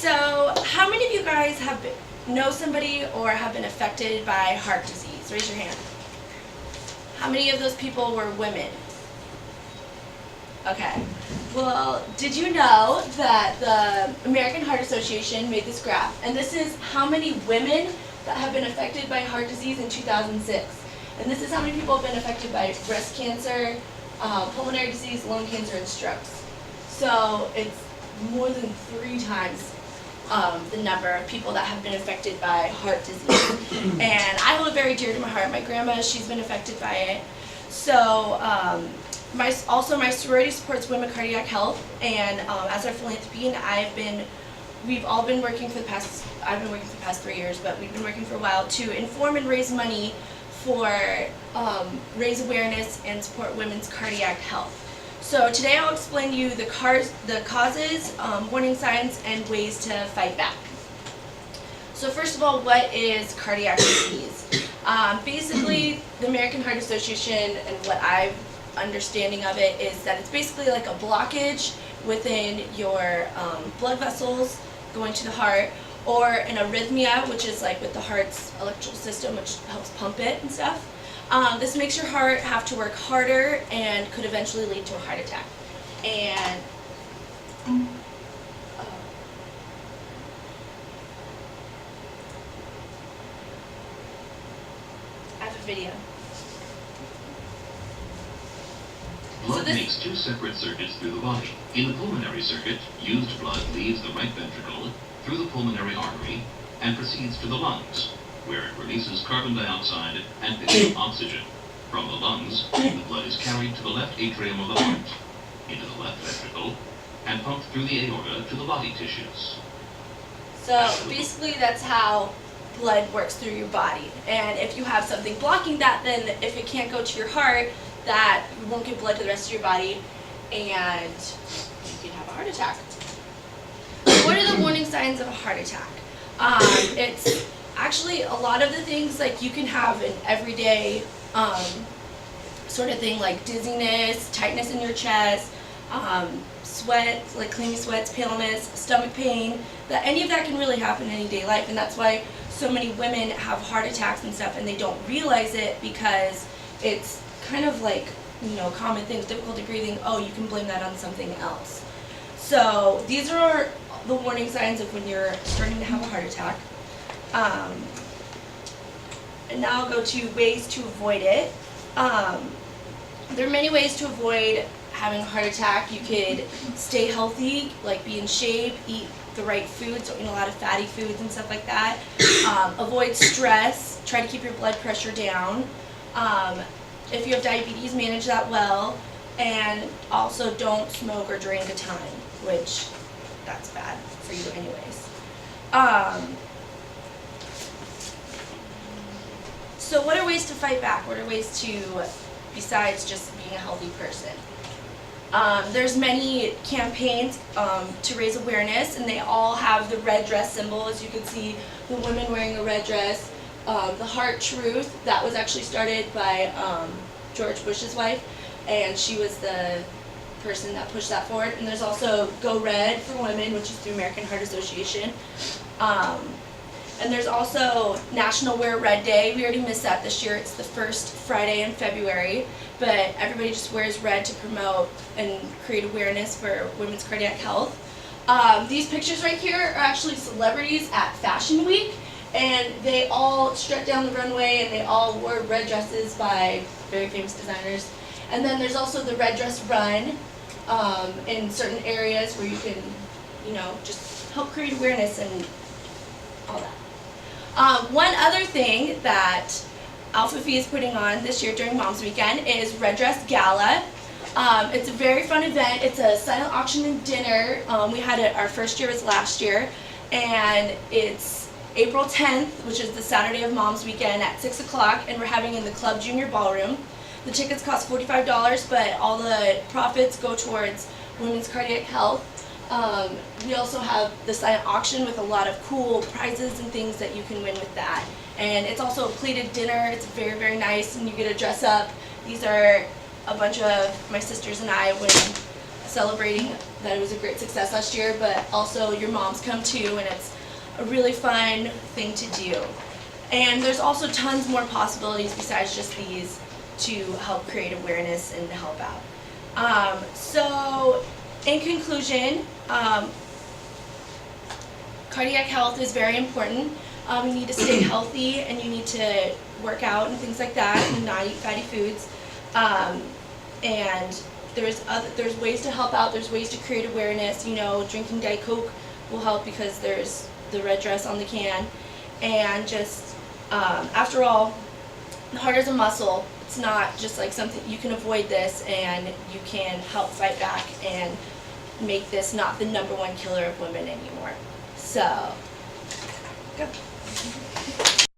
So, how many of you guys know somebody or have been affected by heart disease? Raise your hand. How many of those people were women? Okay. Well, did you know that the American Heart Association made this graph? And this is how many women that have been affected by heart disease in 2006. And this is how many people have been affected by breast cancer, pulmonary disease, lung cancer, and strokes. So it's more than 3 times the number of people that have been affected by heart disease. And I hold it very dear to my heart. My grandma, she's been affected by it. So my sorority supports Women Cardiac Health, and as our philanthropy, and we've all been working for the past, I've been working for the past 3 years, but we've been working for a while to inform and raise money for, raise awareness and support women's cardiac health. So today I'll explain to you the causes, warning signs, and ways to fight back. So first of all, what is cardiac disease? Basically, the American Heart Association and what I've understanding of it is that it's basically like a blockage within your blood vessels going to the heart, or an arrhythmia, which is like with the heart's electrical system, which helps pump it and stuff. This makes your heart have to work harder and could eventually lead to a heart attack. And I have a video. Blood makes 2 separate circuits through the body. In the pulmonary circuit, used blood leaves the right ventricle through the pulmonary artery and proceeds to the lungs, where it releases carbon dioxide and picks up oxygen. From the lungs, the blood is carried to the left atrium of the heart, into the left ventricle, and pumped through the aorta to the body tissues. So basically that's how blood works through your body. And if you have something blocking that, then if it can't go to your heart, that you won't get blood to the rest of your body, and you can have a heart attack. What are the warning signs of a heart attack? It's actually a lot of the things like you can have an everyday sort of thing, like dizziness, tightness in your chest, sweat, like clingy sweats, paleness, stomach pain. That any of that can really happen in everyday life, and that's why so many women have heart attacks and stuff, and they don't realize it because it's kind of like, you know, common things, difficulty breathing, oh, you can blame that on something else. So these are the warning signs of when you're starting to have a heart attack. And now I'll go to ways to avoid it. There are many ways to avoid having a heart attack. You could stay healthy, like be in shape, eat the right foods, don't eat a lot of fatty foods and stuff like that. Avoid stress, try to keep your blood pressure down. If you have diabetes, manage that well, and also don't smoke or drink a ton, which that's bad for you anyways. So what are ways to fight back? What are ways to, besides just being a healthy person? There's many campaigns to raise awareness, and they all have the red dress symbol, as you can see, the women wearing a red dress. The Heart Truth, that was actually started by George Bush's wife, and she was the person that pushed that forward. And there's also Go Red for Women, which is through American Heart Association. And there's also National Wear Red Day. We already missed that this year. It's the first Friday in February, but everybody just wears red to promote and create awareness for women's cardiac health. These pictures right here are actually celebrities at Fashion Week. And they all strut down the runway, and they all wore red dresses by very famous designers. And then there's also the Red Dress Run in certain areas where you can, you know, just help create awareness and all that. One other thing that Alpha Phi is putting on this year during Mom's Weekend is Red Dress Gala. It's a very fun event. It's a silent auction and dinner. We had it, our first year was last year, and it's April 10th, which is the Saturday of Mom's Weekend at 6 o'clock, and we're having it in the Club Junior Ballroom. The tickets cost $45, but all the profits go towards women's cardiac health. We also have the silent auction with a lot of cool prizes and things that you can win with that. And it's also a plated dinner. It's very, very nice, and you get to dress up. These are a bunch of my sisters and I when celebrating that it was a great success last year, but also your moms come too, and it's a really fun thing to do. And there's also tons more possibilities besides just these to help create awareness and help out. So in conclusion, cardiac health is very important. You need to stay healthy, and you need to work out and things like that, and not eat fatty foods. And there's ways to help out. There's ways to create awareness. You know, drinking Diet Coke will help because there's the red dress on the can. And just after all, the heart is a muscle. It's not just like something you can avoid this, and you can help fight back and make this not the #1 killer of women anymore. So, go.